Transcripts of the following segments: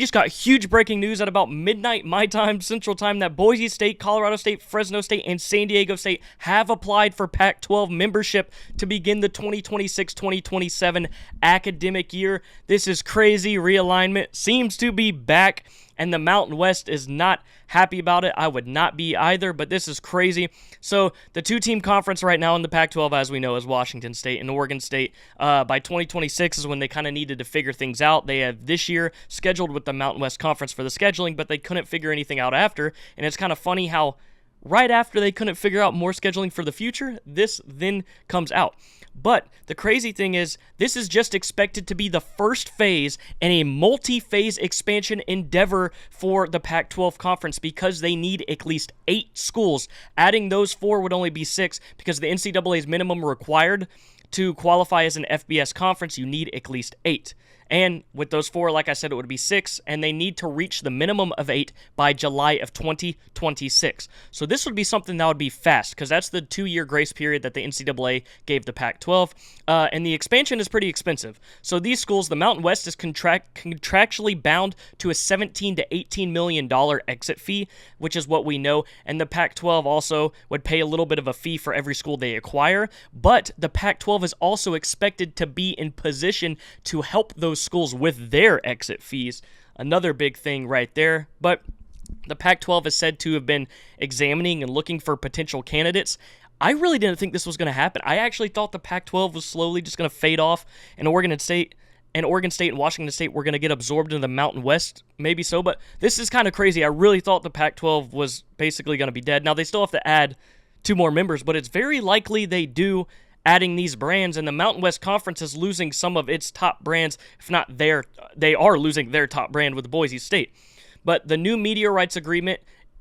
just got huge breaking news at about midnight my time, Central Time, that Boise State, Colorado State, Fresno State, and San Diego State have applied for Pac-12 membership to begin the 2026-2027 academic year. This is crazy. Realignment seems to be back, and the Mountain West is not happy about it. I would not be either, but this is crazy. So the two-team conference right now in the Pac-12, as we know, is Washington State and Oregon State. By 2026 is when they kind of needed to figure things out. They have this year scheduled with the Mountain West Conference for the scheduling, but they couldn't figure anything out after. And it's kind of funny how right after they couldn't figure out more scheduling for the future, this then comes out. But the crazy thing is, this is just expected to be the first phase in a multi-phase expansion endeavor for the Pac-12 conference because they need at least 8 schools. Adding those 4 would only be 6 because the NCAA's minimum required to qualify as an FBS conference, you need at least 8. And with those 4, like I said, it would be 6, and they need to reach the minimum of 8 by July of 2026. So this would be something that would be fast, because that's the 2-year grace period that the NCAA gave the Pac-12, and the expansion is pretty expensive. So these schools, the Mountain West is contractually bound to a $17 to $18 million exit fee, which is what we know, and the Pac-12 also would pay a little bit of a fee for every school they acquire, but the Pac-12 is also expected to be in position to help those schools with their exit fees. Another big thing right there. But the Pac-12 is said to have been examining and looking for potential candidates. I really didn't think this was going to happen. I actually thought the Pac-12 was slowly just going to fade off, and Oregon State and Washington State were going to get absorbed into the Mountain West, maybe so, but this is kind of crazy. I really thought the Pac-12 was basically going to be dead. Now, they still have to add 2 more members, but it's very likely they do, adding these brands, and the Mountain West Conference is losing some of its top brands, if not they are losing their top brand with Boise State. But the new media rights agreement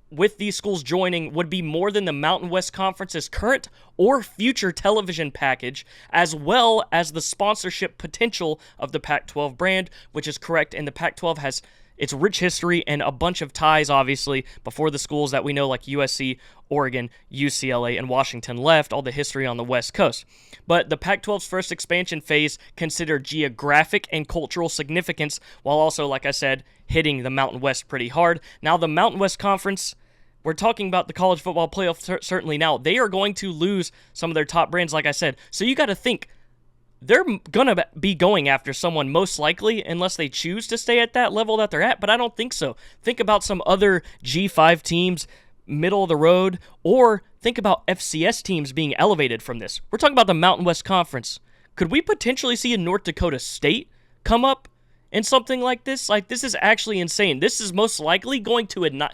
with these schools joining would be more than the Mountain West Conference's current or future television package, as well as the sponsorship potential of the Pac-12 brand, which is correct, and the Pac-12 has its rich history and a bunch of ties, obviously, before the schools that we know like USC, Oregon, UCLA, and Washington left, all the history on the West Coast. But the Pac-12's first expansion phase considered geographic and cultural significance, while also, like I said, hitting the Mountain West pretty hard. Now, the Mountain West Conference, we're talking about the college football playoff certainly now. They are going to lose some of their top brands, like I said. So you got to think, they're going to be going after someone most likely unless they choose to stay at that level that they're at, but I don't think so. Think about some other G5 teams, middle of the road, or think about FCS teams being elevated from this. We're talking about the Mountain West Conference. Could we potentially see a North Dakota State come up in something like this? Like, this is actually insane. This is most likely going to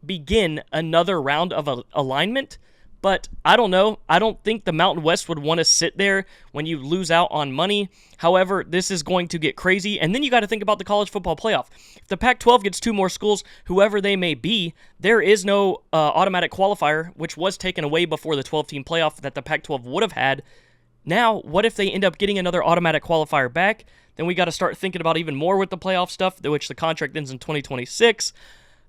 begin another round of alignment. But I don't know. I don't think the Mountain West would want to sit there when you lose out on money. However, this is going to get crazy. And then you got to think about the college football playoff. If the Pac-12 gets 2 more schools, whoever they may be, there is no automatic qualifier, which was taken away before the 12-team playoff that the Pac-12 would have had. Now, what if they end up getting another automatic qualifier back? Then we got to start thinking about even more with the playoff stuff, which the contract ends in 2026.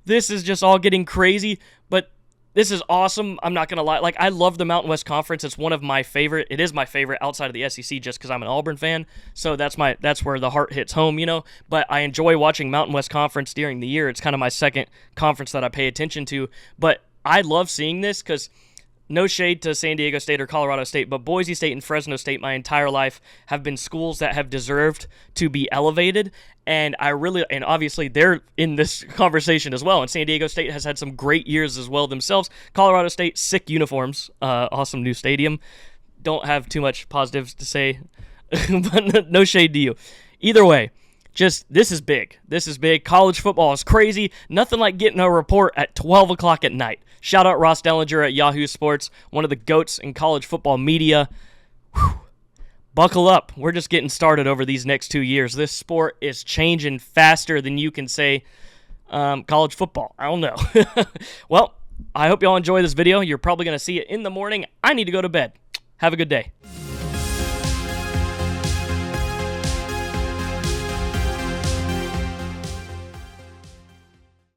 This is just all getting crazy, but this is awesome. I'm not going to lie. Like, I love the Mountain West Conference. It's one of my favorite. It is my favorite outside of the SEC just because I'm an Auburn fan. So that's where the heart hits home, you know. But I enjoy watching Mountain West Conference during the year. It's kind of my second conference that I pay attention to. But I love seeing this because no shade to San Diego State or Colorado State, but Boise State and Fresno State my entire life have been schools that have deserved to be elevated, and obviously they're in this conversation as well, and San Diego State has had some great years as well themselves. Colorado State, sick uniforms, awesome new stadium. Don't have too much positives to say, but no shade to you. Either way, this is big. This is big. College football is crazy. Nothing like getting a report at 12 o'clock at night. Shout out Ross Dellinger at Yahoo Sports, one of the GOATs in college football media. Whew. Buckle up. We're just getting started over these next 2 years. This sport is changing faster than you can say college football. I don't know. Well, I hope y'all enjoy this video. You're probably going to see it in the morning. I need to go to bed. Have a good day.